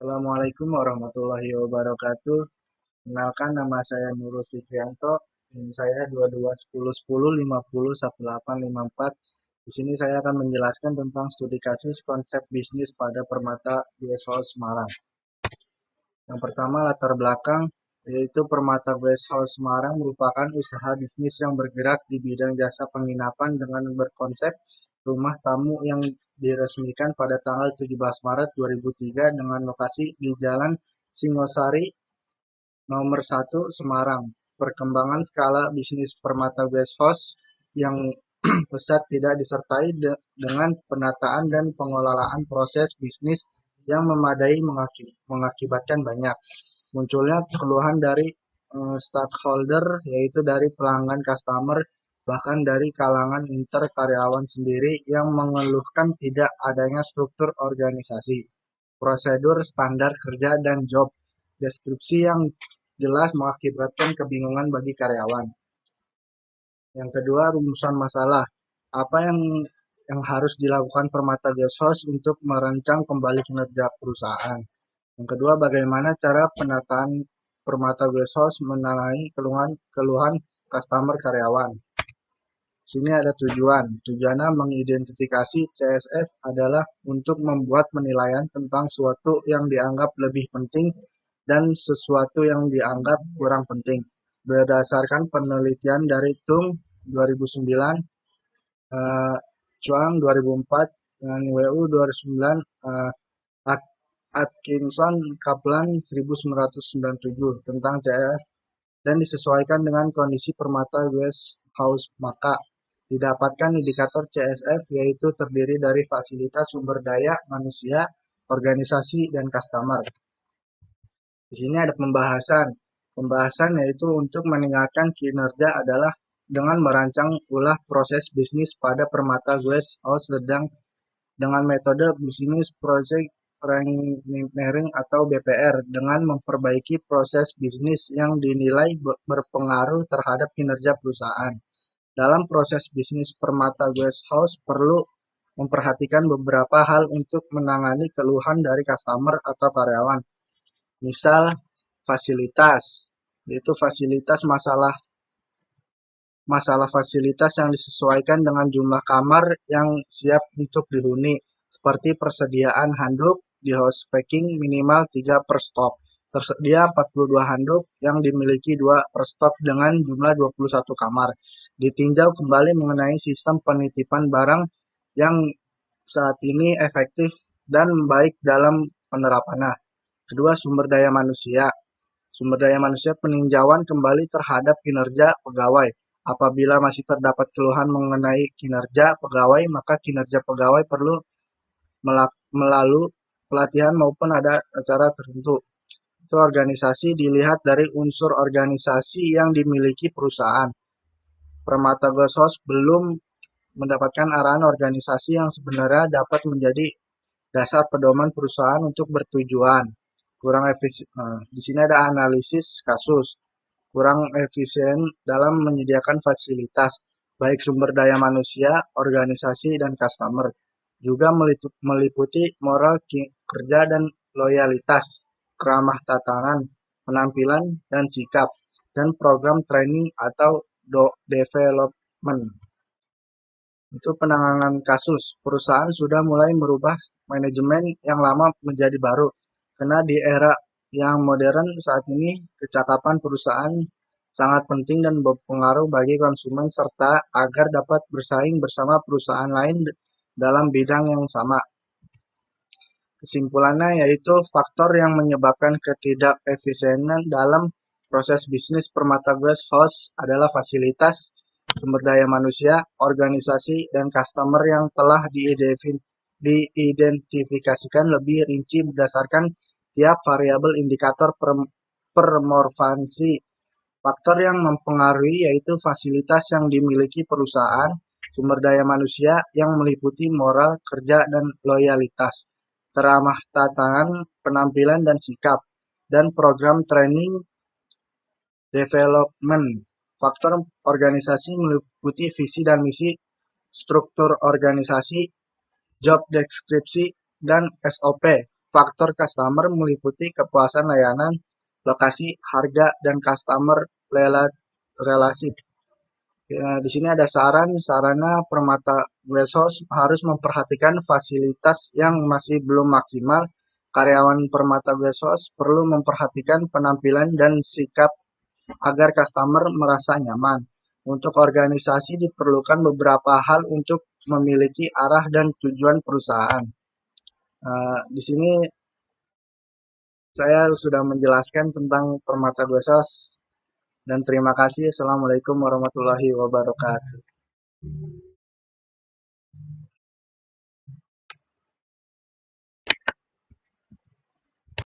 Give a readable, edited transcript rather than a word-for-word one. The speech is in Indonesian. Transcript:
Assalamualaikum warahmatullahi wabarakatuh. Kenalkan nama saya Nurul Fikrianto. NIM saya 221010501854. Di sini saya akan menjelaskan tentang studi kasus konsep bisnis pada Permata Guest House Semarang. Yang pertama latar belakang, yaitu Permata Guest House Semarang merupakan usaha bisnis yang bergerak di bidang jasa penginapan dengan berkonsep rumah tamu yang diresmikan pada tanggal 17 Maret 2003 dengan lokasi di Jalan Singosari nomor 1 Semarang. Perkembangan skala bisnis Permata Guest House yang pesat tidak disertai dengan penataan dan pengelolaan proses bisnis yang memadai mengakibatkan banyak munculnya keluhan dari stakeholder, yaitu dari pelanggan customer, bahkan dari kalangan inter karyawan sendiri yang mengeluhkan tidak adanya struktur organisasi, prosedur standar kerja dan job deskripsi yang jelas mengakibatkan kebingungan bagi karyawan. Yang kedua, rumusan masalah. Apa yang harus dilakukan Permata Guest House untuk merancang kembali kinerja perusahaan? Yang kedua, bagaimana cara penataan Permata Guest House menangani keluhan customer karyawan? Sini ada tujuan. Tujuannya mengidentifikasi CSF adalah untuk membuat penilaian tentang suatu yang dianggap lebih penting dan sesuatu yang dianggap kurang penting. Berdasarkan penelitian dari Tung 2009, Chuang 2004, dan WU 2009, Atkinson Kaplan 1997 tentang CSF dan disesuaikan dengan kondisi Permata Guest House, maka didapatkan indikator CSF yaitu terdiri dari fasilitas sumber daya manusia, organisasi, dan customer. Di sini ada pembahasan. Pembahasan yaitu untuk meningkatkan kinerja adalah dengan merancang ulah proses bisnis pada Permata Guest House sedang dengan metode Business Project Engineering atau BPR dengan memperbaiki proses bisnis yang dinilai berpengaruh terhadap kinerja perusahaan. Dalam proses bisnis Permata Guest House perlu memperhatikan beberapa hal untuk menangani keluhan dari customer atau karyawan. Misal fasilitas, yaitu masalah fasilitas yang disesuaikan dengan jumlah kamar yang siap untuk dihuni, seperti persediaan handuk di house packing minimal 3 per stok. Tersedia 42 handuk yang dimiliki 2 per stok dengan jumlah 21 kamar. Ditinjau kembali mengenai sistem penitipan barang yang saat ini efektif dan baik dalam penerapannya. Kedua, sumber daya manusia. Sumber daya manusia peninjauan kembali terhadap kinerja pegawai. Apabila masih terdapat keluhan mengenai kinerja pegawai, maka kinerja pegawai perlu melalui pelatihan maupun ada acara tertentu. Itu organisasi dilihat dari unsur organisasi yang dimiliki perusahaan. Permata Guest House belum mendapatkan arahan organisasi yang sebenarnya dapat menjadi dasar pedoman perusahaan untuk bertujuan. Kurang efisien. Di sini ada analisis kasus. Kurang efisien dalam menyediakan fasilitas, baik sumber daya manusia, organisasi, dan customer. Juga meliputi moral kerja dan loyalitas, keramah tatanan, penampilan, dan sikap, dan program training atau development. Itu penanganan kasus. Perusahaan sudah mulai merubah manajemen yang lama menjadi baru. Karena di era yang modern saat ini, kecakapan perusahaan sangat penting dan berpengaruh bagi konsumen serta agar dapat bersaing bersama perusahaan lain dalam bidang yang sama. Kesimpulannya yaitu faktor yang menyebabkan ketidakefisienan dalam proses bisnis Permata Guest House adalah fasilitas, sumber daya manusia, organisasi, dan customer yang telah diidentifikasikan lebih rinci berdasarkan tiap variabel indikator performansi. Faktor yang mempengaruhi yaitu fasilitas yang dimiliki perusahaan, sumber daya manusia yang meliputi moral, kerja, dan loyalitas, keramah tatanan, penampilan, dan sikap, dan program training development. Faktor organisasi meliputi visi dan misi, struktur organisasi, job deskripsi, dan SOP. faktor customer meliputi kepuasan layanan, lokasi, harga, dan customer relasi. Ya, di sini ada sarana Permata Warehouse harus memperhatikan fasilitas yang masih belum maksimal. Karyawan Permata Warehouse perlu memperhatikan penampilan dan sikap agar customer merasa nyaman. Untuk organisasi diperlukan beberapa hal untuk memiliki arah dan tujuan perusahaan. Di sini saya sudah menjelaskan tentang Permata Warehouse dan terima kasih. Assalamualaikum warahmatullahi wabarakatuh.